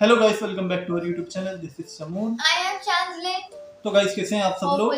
Hello guys, welcome back to our YouTube channel. This is Samoon. I am Chansle. तो guys, कैसे हैं आप सब लोग?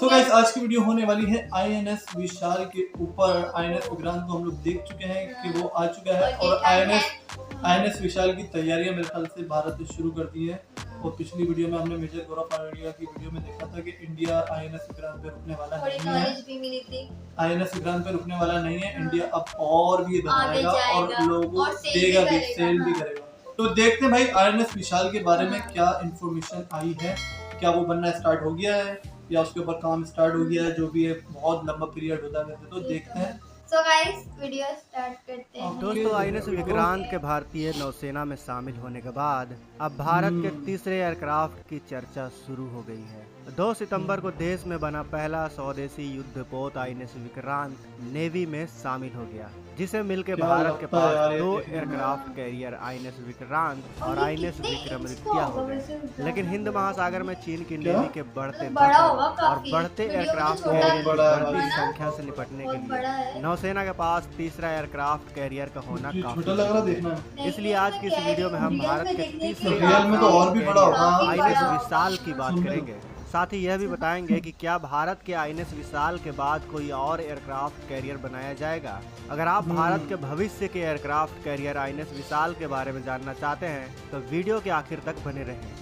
तो गाइस, आज की वीडियो होने वाली है आईएनएस विशाल के ऊपर। आईएनएस विक्रांत को हम लोग देख चुके हैं कि वो आ चुका है और आईएनएस विशाल की तैयारियां मेरे ख्याल से भारत ने शुरू कर दी है। और पिछली वीडियो में हमने मेजर गौरव इंडिया की वीडियो में देखा था कि इंडिया आईएनएस विक्रांत पे रुकने वाला नहीं है। आईएनएस विक्रांत पे रुकने वाला नहीं है। इंडिया अब और भी बनाएगा और लोगों को देगा भी, सेल भी करेगा। तो देखते हैं भाई आईएनएस विशाल के बारे में क्या इंफॉर्मेशन आई है। क्या वो बनना स्टार्ट हो गया है या उसके ऊपर काम स्टार्ट हो गया है, जो भी है बहुत लंबा पीरियड होता है वैसे। तो देखते हैं। So guys, वीडियो स्टार्ट करते हैं। दोस्तों, आईएनएस विक्रांत के भारतीय नौसेना में शामिल होने के बाद अब भारत के तीसरे एयरक्राफ्ट की चर्चा शुरू हो गई है। 2 सितंबर को देश में बना पहला स्वदेशी युद्धपोत आईएनएस विक्रांत नेवी में शामिल हो गया, जिसे मिलकर भारत के पास 2 एयरक्राफ्ट कैरियर आईएनएस विक्रांत और आईएनएस विक्रमादित्य हो गए। लेकिन हिंद महासागर में चीन की नेवी के बढ़ते और बढ़ते एयरक्राफ्ट कैरियर की बढ़ती संख्या से निपटने के लिए नौसेना के पास तीसरा एयरक्राफ्ट कैरियर का होना काफी। इसलिए आज की इस वीडियो में हम भारत के तीसरे आईएनएस विशाल की बात करेंगे। साथ ही यह भी बताएंगे कि क्या भारत के आईएनएस विशाल के बाद कोई और एयरक्राफ्ट कैरियर बनाया जाएगा। अगर आप भारत के भविष्य के एयरक्राफ्ट कैरियर आईएनएस विशाल के बारे में जानना चाहते हैं तो वीडियो के आखिर तक बने रहें।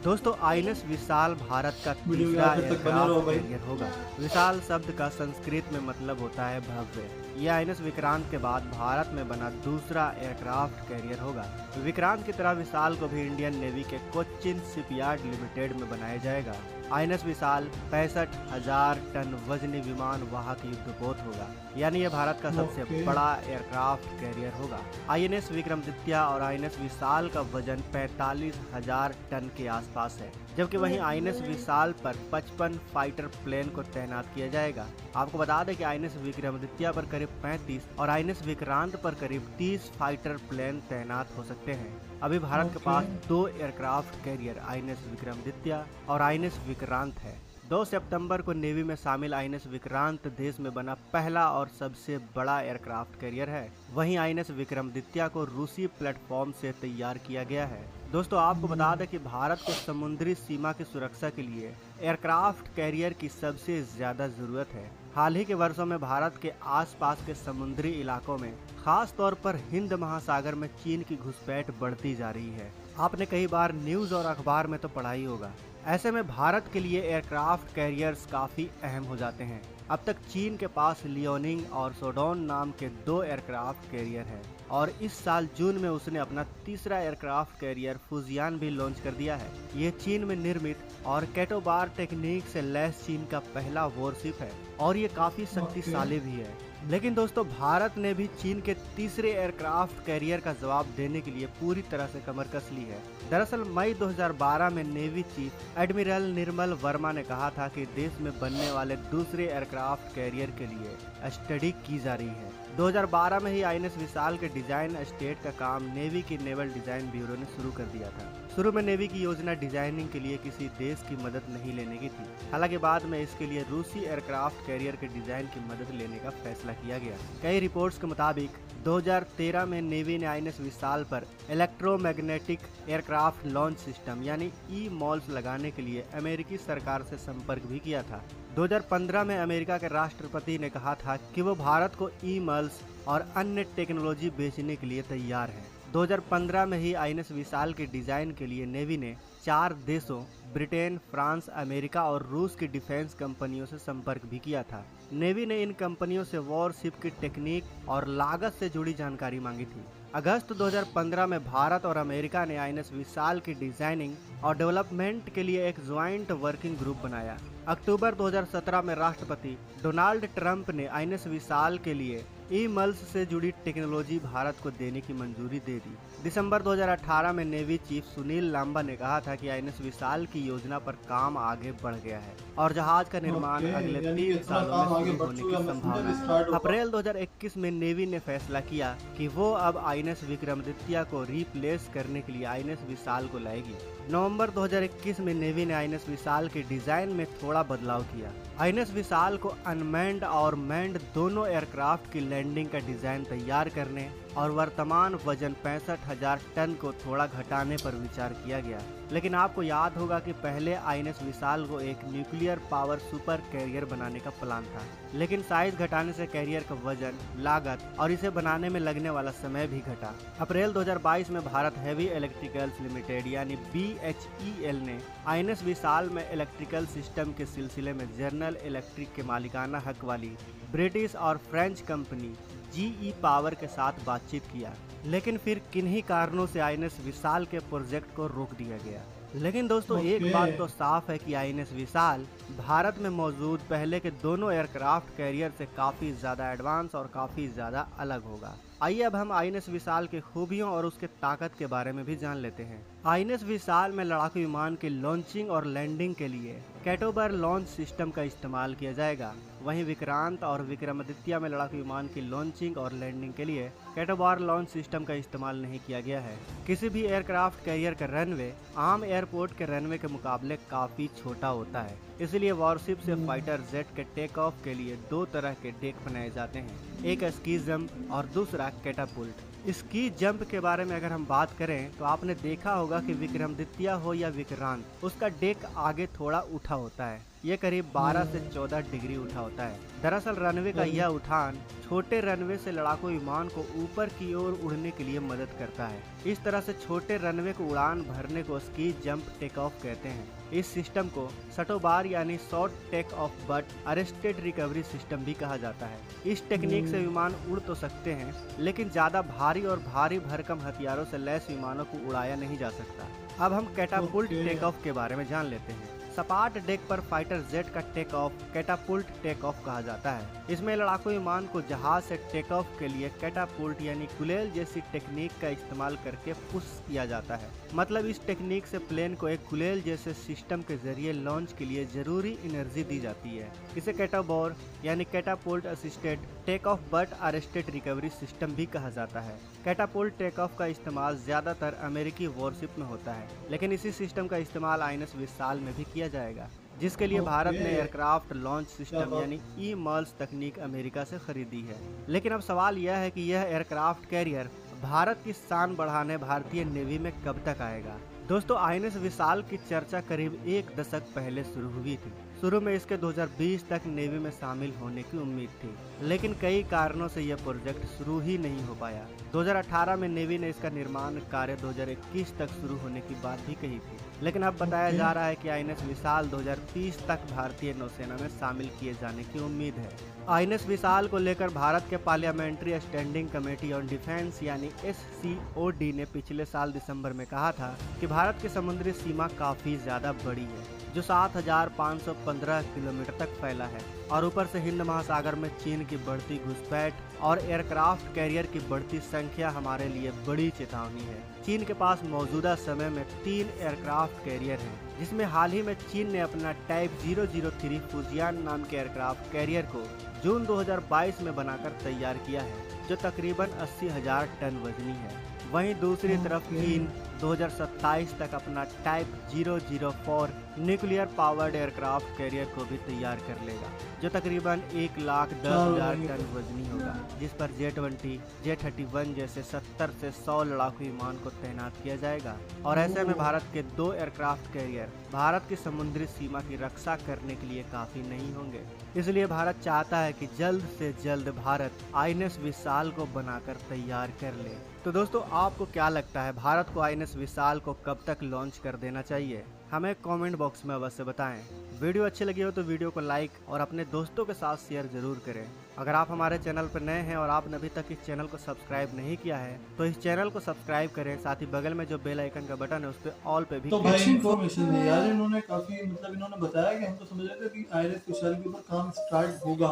दोस्तों, आईएनएस विशाल भारत का तीसरा एयरक्राफ्ट कैरियर होगा। विशाल शब्द का संस्कृत में मतलब होता है भव्य। यह आईएनएस विक्रांत के बाद भारत में बना दूसरा एयरक्राफ्ट कैरियर होगा। विक्रांत की तरह विशाल को भी इंडियन नेवी के कोचिन शिपयार्ड लिमिटेड में बनाया जाएगा। आईएनएस विशाल 65,000 टन वजनी विमान वाहक युद्धपोत होगा, यानी यह भारत का सबसे बड़ा एयरक्राफ्ट कैरियर होगा। आईएनएस विक्रमादित्य और आईएनएस विशाल का वजन 45,000 टन के आसपास है, जबकि वहीं आईएनएस विशाल पर 55 फाइटर प्लेन को तैनात किया जाएगा। आपको बता दें कि आईएनएस विक्रमादित्य पर करीब 35 और आईएनएस विक्रांत पर करीब 30 फाइटर प्लेन तैनात हो सकते हैं। अभी भारत के पास 2 एयरक्राफ्ट कैरियर आईएनएस विक्रमादित्य और आईएनएस विक्रांत है। 2 सितंबर को नेवी में शामिल आईएनएस विक्रांत देश में बना पहला और सबसे बड़ा एयरक्राफ्ट कैरियर है। वहीं आईएनएस विक्रमादित्य को रूसी प्लेटफॉर्म से तैयार किया गया है। दोस्तों, आपको बता दें कि भारत को समुद्री सीमा की सुरक्षा के लिए एयरक्राफ्ट कैरियर की सबसे ज्यादा जरूरत है। हाल ही के वर्षों में भारत के आसपास के समुद्री इलाकों में, खास तौर पर हिंद महासागर में चीन की घुसपैठ बढ़ती जा रही है। आपने कई बार न्यूज और अखबार में तो पढ़ा ही होगा। ऐसे में भारत के लिए एयरक्राफ्ट कैरियर्स काफी अहम हो जाते हैं। अब तक चीन के पास लियोनिंग और सोडोन नाम के 2 एयरक्राफ्ट कैरियर हैं और इस साल जून में उसने अपना तीसरा एयरक्राफ्ट कैरियर फुजियान भी लॉन्च कर दिया है। ये चीन में निर्मित और कैटोबार टेक्निक से लैस चीन का पहला वॉरशिप है और ये काफी शक्तिशाली भी है। लेकिन दोस्तों, भारत ने भी चीन के तीसरे एयरक्राफ्ट कैरियर का जवाब देने के लिए पूरी तरह से कमर कस ली है। दरअसल मई 2012 में navy chief admiral Nirmal Verma ने कहा था कि देश में बनने वाले दूसरे एयरक्राफ्ट कैरियर के लिए स्टडी की जा रही है। 2012 में ही आईएनएस विशाल के डिजाइन स्टेट का काम नेवी की नेवल डिजाइन ब्यूरो ने शुरू कर दिया था। शुरू में नेवी की योजना डिजाइनिंग के लिए किसी देश की मदद नहीं लेने की थी। हालांकि बाद में इसके लिए रूसी एयरक्राफ्ट कैरियर के डिजाइन की मदद लेने का फैसला किया गया। कई रिपोर्ट्स के मुताबिक 2013 में नेवी ने आईएनएस विशाल पर इलेक्ट्रोमैग्नेटिक एयरक्राफ्ट लॉन्च सिस्टम यानी ई-मॉल्स लगाने के लिए अमेरिकी सरकार से संपर्क भी किया था। 2015 में अमेरिका के राष्ट्रपति ने कहा था कि वो भारत को ई-मॉल्स और अन्य टेक्नोलॉजी बेचने के लिए तैयार है। 2015 में ही आईएनएस विशाल के डिजाइन के लिए नेवी ने 4 देशों ब्रिटेन, फ्रांस, अमेरिका और रूस की डिफेंस कंपनियों से संपर्क भी किया था। नेवी ने इन कंपनियों से वॉरशिप की टेक्निक और लागत से जुड़ी जानकारी मांगी थी। अगस्त 2015 में भारत और अमेरिका ने आईएनएस विशाल की डिजाइनिंग और डेवलपमेंट के लिए एक ज्वाइंट वर्किंग ग्रुप बनाया। अक्टूबर 2017 में राष्ट्रपति डोनाल्ड ट्रंप ने आईएनएस विशाल के लिए ई-मल्स से जुड़ी टेक्नोलॉजी भारत को देने की मंजूरी दे दी। दिसंबर 2018 में नेवी चीफ सुनील लांबा ने कहा था कि आईएनएस विशाल की योजना पर काम आगे बढ़ गया है और जहाज का निर्माण अगले 3 सालों में शुरू होने की संभावना है। अप्रैल 2021 में नेवी ने फैसला किया कि वो अब आईएनएस विक्रमादित्य को रिप्लेस करने के लिए आईएनएस विशाल को लाएगी। नवंबर 2021 में नेवी ने आईएनएस विशाल के डिजाइन में थोड़ा बदलाव किया। आईएनएस विशाल को अनमैन्ड और मैन्ड दोनों एयरक्राफ्ट की लैंडिंग का डिजाइन तैयार करने और वर्तमान वजन 65,000 टन को थोड़ा घटाने पर विचार किया गया। लेकिन आपको याद होगा कि पहले INS विशाल को एक न्यूक्लियर पावर सुपर कैरियर बनाने का प्लान था, लेकिन साइज घटाने से कैरियर का वजन, लागत और इसे बनाने में लगने वाला समय भी घटा। अप्रैल 2022 में भारत हेवी इलेक्ट्रिकल्स लिमिटेड यानी BHEL ने INS विशाल में इलेक्ट्रिकल सिस्टम के सिलसिले में जनरल इलेक्ट्रिक के मालिकाना हक वाली ब्रिटिश और फ्रेंच कंपनी GE पावर के साथ बातचीत किया, लेकिन फिर किन्हीं कारणों से INS विशाल के प्रोजेक्ट को रोक दिया गया। लेकिन दोस्तों एक बात तो साफ है कि INS विशाल भारत में मौजूद पहले के दोनों एयरक्राफ्ट कैरियर से काफ़ी ज़्यादा एडवांस और काफ़ी ज़्यादा अलग होगा। आइए अब हम INS विशाल के खूबियों और उसके ताकत के बारे में भी जान लेते हैं। INS विशाल में लड़ाकू विमान की लॉन्चिंग और लैंडिंग के लिए कैटोबर लॉन्च सिस्टम का इस्तेमाल किया जाएगा। वहीं विक्रांत और विक्रमादित्य में लड़ाकू विमान की लॉन्चिंग और लैंडिंग के लिए कैटोबर लॉन्च सिस्टम का इस्तेमाल नहीं किया गया है। किसी भी एयरक्राफ्ट कैरियर का रनवे आम एयरपोर्ट के रनवे के मुकाबले काफ़ी छोटा होता है, इसलिए वॉरशिप से फाइटर जेट के टेक ऑफ के लिए दो तरह के डेक बनाए जाते हैं, एक स्की जंप और दूसरा कैटापुल्ट। स्की जंप के बारे में अगर हम बात करें तो आपने देखा होगा कि विक्रमादित्य हो या विक्रांत, उसका डेक आगे थोड़ा उठा होता है। ये करीब 12 से 14 डिग्री उठा होता है। दरअसल रनवे का यह उठान छोटे रनवे से लड़ाकू विमान को ऊपर की ओर उड़ने के लिए मदद करता है। इस तरह से छोटे रनवे को उड़ान भरने को स्की जंप टेक ऑफ कहते हैं। इस सिस्टम को सटोबार यानी short take off but arrested recovery system भी कहा जाता है। इस टेक्निक से विमान उड़ तो सकते हैं, लेकिन ज्यादा भारी और भारी भरकम हथियारों से लैस विमानों को उड़ाया नहीं जा सकता। अब हम कैटापुल्ट टेक ऑफ के बारे में जान लेते हैं। सपाट डेक पर फाइटर जेट का take off catapult take off कहा जाता है। इसमें लड़ाकू विमान को जहाज से टेक ऑफ के लिए कैटापुल्ट यानी गुलेल जैसी टेक्निक का इस्तेमाल करके पुश किया जाता है। मतलब इस टेक्निक से प्लेन को एक गुलेल जैसे सिस्टम के जरिए लॉन्च के लिए जरूरी एनर्जी दी जाती है। इसे कैटाबोर यानी catapult assisted take off but arrested recovery system भी कहा जाता है। कैटापुल्ट टेक ऑफ का इस्तेमाल ज्यादातर अमेरिकी वॉरशिप में होता है, लेकिन इसी सिस्टम का इस्तेमाल INS विशाल में भी किया जाएगा, जिसके लिए भारत ने एयरक्राफ्ट लॉन्च सिस्टम यानी EMLS तकनीक अमेरिका से खरीदी है। लेकिन अब सवाल यह है कि यह एयरक्राफ्ट कैरियर भारत की शान बढ़ाने भारतीय नेवी में कब तक आएगा। दोस्तों INS विशाल की चर्चा करीब एक दशक पहले शुरू हुई थी। शुरू में इसके 2020 तक नेवी में शामिल होने की उम्मीद थी, लेकिन कई कारणों से यह प्रोजेक्ट शुरू ही नहीं हो पाया। 2018 में नेवी ने इसका निर्माण कार्य 2021 तक शुरू होने की बात भी कही थी, लेकिन अब बताया जा रहा है कि INS विशाल 2030 तक भारतीय नौसेना में शामिल किए जाने की उम्मीद है। INS विशाल को लेकर भारत के parliamentary standing committee on defence यानी SCOD ने पिछले साल दिसंबर में कहा था कि भारत की समुद्री सीमा काफी ज्यादा बड़ी है, जो 7,515 किलोमीटर तक फैला है, और ऊपर से हिंद महासागर में चीन की बढ़ती घुसपैठ और एयरक्राफ्ट कैरियर की बढ़ती संख्या हमारे लिए बड़ी चेतावनी है। चीन के पास मौजूदा समय में 3 एयरक्राफ्ट कैरियर हैं, जिसमें हाल ही में चीन ने अपना टाइप 003 फुजियान नाम के एयरक्राफ्ट कैरियर को जून 2022 में बनाकर तैयार किया है, जो तकरीबन 80,000 टन वजनी है। वहीं दूसरी तरफ चीन 2027 तक अपना type 004 nuclear powered aircraft carrier को भी तैयार कर लेगा, जो तकरीबन 1,10,000 टन वजनी होगा, जिस पर J-20, J-31 जैसे 70 से 100 लड़ाकू विमान को तैनात किया जाएगा। और ऐसे में भारत के 2 एयरक्राफ्ट कैरियर भारत की समुद्री सीमा की रक्षा करने के लिए काफी नहीं होंगे। इसलिए भारत चाहता है कि जल्द से जल्द भारत INS विशाल को बनाकर तैयार कर ले। तो दोस्तों आपको क्या लगता है, भारत को INS विशाल को कब तक लॉन्च कर देना चाहिए? हमें कमेंट बॉक्स में अवश्य बताएं। वीडियो अच्छी लगी हो तो वीडियो को लाइक और अपने दोस्तों के साथ शेयर जरूर करें। अगर आप हमारे चैनल पर नए हैं और आपने अभी तक इस चैनल को सब्सक्राइब नहीं किया है तो इस चैनल को सब्सक्राइब करें, साथ ही बगल में जो बेल आइकन का बटन है उस पर ऑल पे भी। तो भाई इन्फॉर्मेशन दी यार इन्होंने काफी, मतलब इन्होंने बताया कि हम तो समझ रहे थे कि INS विशाल के ऊपर काम स्टार्ट होगा,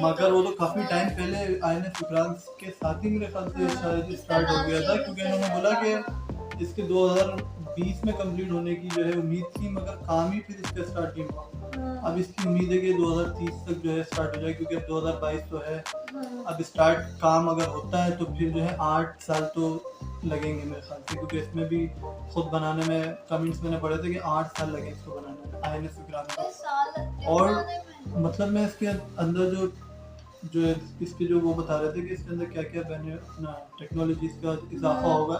मगर वो तो काफी टाइम पहले INS विक्रांत के साथ ही मेरे ख्याल से शायद स्टार्ट हो गया था, क्योंकि इन्होंने बोला कि इसके 2020 में कंप्लीट होने की जो है उम्मीद थी, मगर काम ही फिर इसका स्टार्ट नहीं हुआ। अब इसकी उम्मीद है कि 2030 तक जो है स्टार्ट हो जाए, क्योंकि अब 2022 तो है। अब स्टार्ट काम अगर होता है तो फिर जो है 8 साल तो लगेंगे मेरे ख्याल से, क्योंकि इसमें भी खुद बनाने में कमेंट्स मैंने पढ़े थे कि 8 साल लगे इसको बनाने में INS विक्रांत को। और मतलब मैं इसके अंदर जो जो है इसके जो वो बता रहे थे कि इसके अंदर क्या क्या अपना टेक्नोलॉजी का इजाफा होगा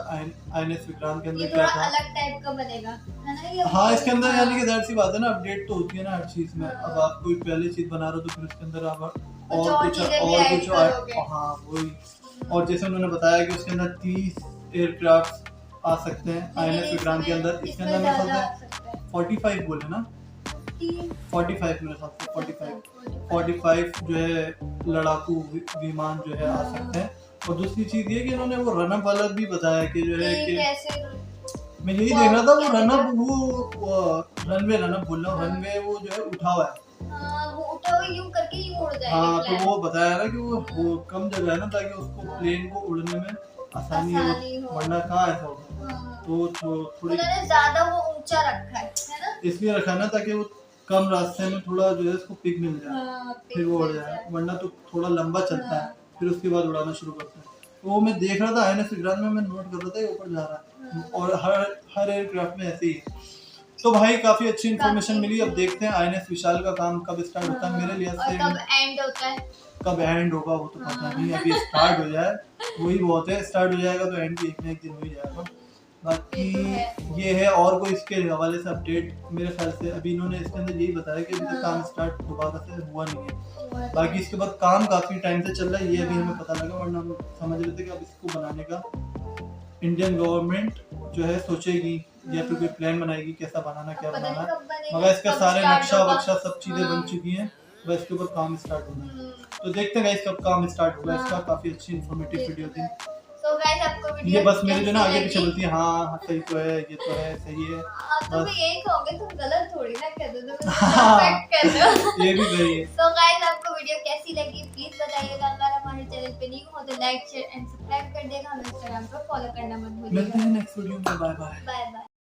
INS विक्रांत के ये अंदर थोड़ा क्या था। अलग टाइप का बनेगा है ना ये। हाँ इसके अंदर यानी कि जाहिर सी बात है ना, अपडेट तो होती है ना हर चीज में। अब आप कोई पहले चीज बना रहे हो तो फिर उसके अंदर आप और कुछ हाँ वही। और जैसे उन्होंने बताया कि उसके अंदर 30 एयरक्राफ्ट आ सकते हैं INS विक्रांत के अंदर। इसके अंदर मेरे ख्याल से 45 बोले ना, 45 मेरे ख्याल से 45 जो है लड़ाकू विमान जो है आ सकते हैं। और दूसरी चीज ये कि इन्होंने वो रनअप वाला भी बताया कि जो है कि मैं यही देख रहा था वो रनअप वो रनवे रनअप बोल रहा हूँ, रनवे वो जो है उठा हुआ है। वो उठा हुआ यूं करके यूं उड़ जाएगा। हाँ तो वो बताया ना कि वो कम जगह है ना, ताकि उसको प्लेन को उड़ने में आसानी हो, वरना कहाँ ऐसा होगा। तो थोड़ी उन्होंने ज्यादा वो ऊंचा रखा है ना, इसलिए रखा ना ताकि वो कम रास्ते में थोड़ा जो है इसको पिक मिल जाए, फिर वो उड़ जाए। वरना तो थोड़ा लंबा चलता है फिर उसके बाद उड़ाना शुरू करते हैं। तो वो मैं देख रहा था INS विक्रांत में, मैं नोट कर रहा था ये ऊपर जा रहा है और हर एयरक्राफ्ट में ऐसे ही है। तो भाई काफी अच्छी इन्फॉर्मेशन मिली। अब देखते हैं INS विशाल का काम कब स्टार्ट होता है। मेरे लिए कब एंड होता है, कब एंड होगा वो तो पता नहीं, अभी स्टार्ट हो जाए वही बहुत है। स्टार्ट हो जाएगा तो एंड एक ना एक दिन हो ही जाएगा। बाकी ये है और कोई इसके हवाले से अपडेट मेरे ख्याल से अभी इन्होंने इसके अंदर यही बताया कि अभी तक काम स्टार्ट दोबारा से हुआ नहीं है। बाकी इसके बाद काम काफी टाइम से चल रहा है, ये अभी हमें पता लगा, वरना हम समझ रहे थे कि अब इसको बनाने का इंडियन गवर्नमेंट जो है सोचेगी या फिर कोई प्लान बनाएगी कैसा बनाना क्या बनाना, मगर इसका सारे नक्शा वक्शा सब चीजें बन चुकी हैं, बस इसके ऊपर काम स्टार्ट होना है। तो देखते हैं कब काम स्टार्ट होगा इसका। काफी अच्छी इन्फॉर्मेटिव वीडियो थी। तो गाइस आपको वीडियो ये बस मेरे जो ना आगे पीछे बोलती है हाँ सही तो है, ये तो है सही है, तो मैं यही कहूंगी तुम गलत थोड़ी ना कह दो, तुम परफेक्ट कर दो। ये भी सही है। तो गाइस आपको वीडियो कैसी लगी प्लीज बताइएगा। अगर हमारे चैनल पे न्यू हो तो लाइक शेयर एंड सब्सक्राइब कर देगा। हमें इंस्टाग्राम पर फॉलो करना मत भूलिएगा। मिलते हैं नेक्स्ट वीडियो में, बाय बाय। Bye bye.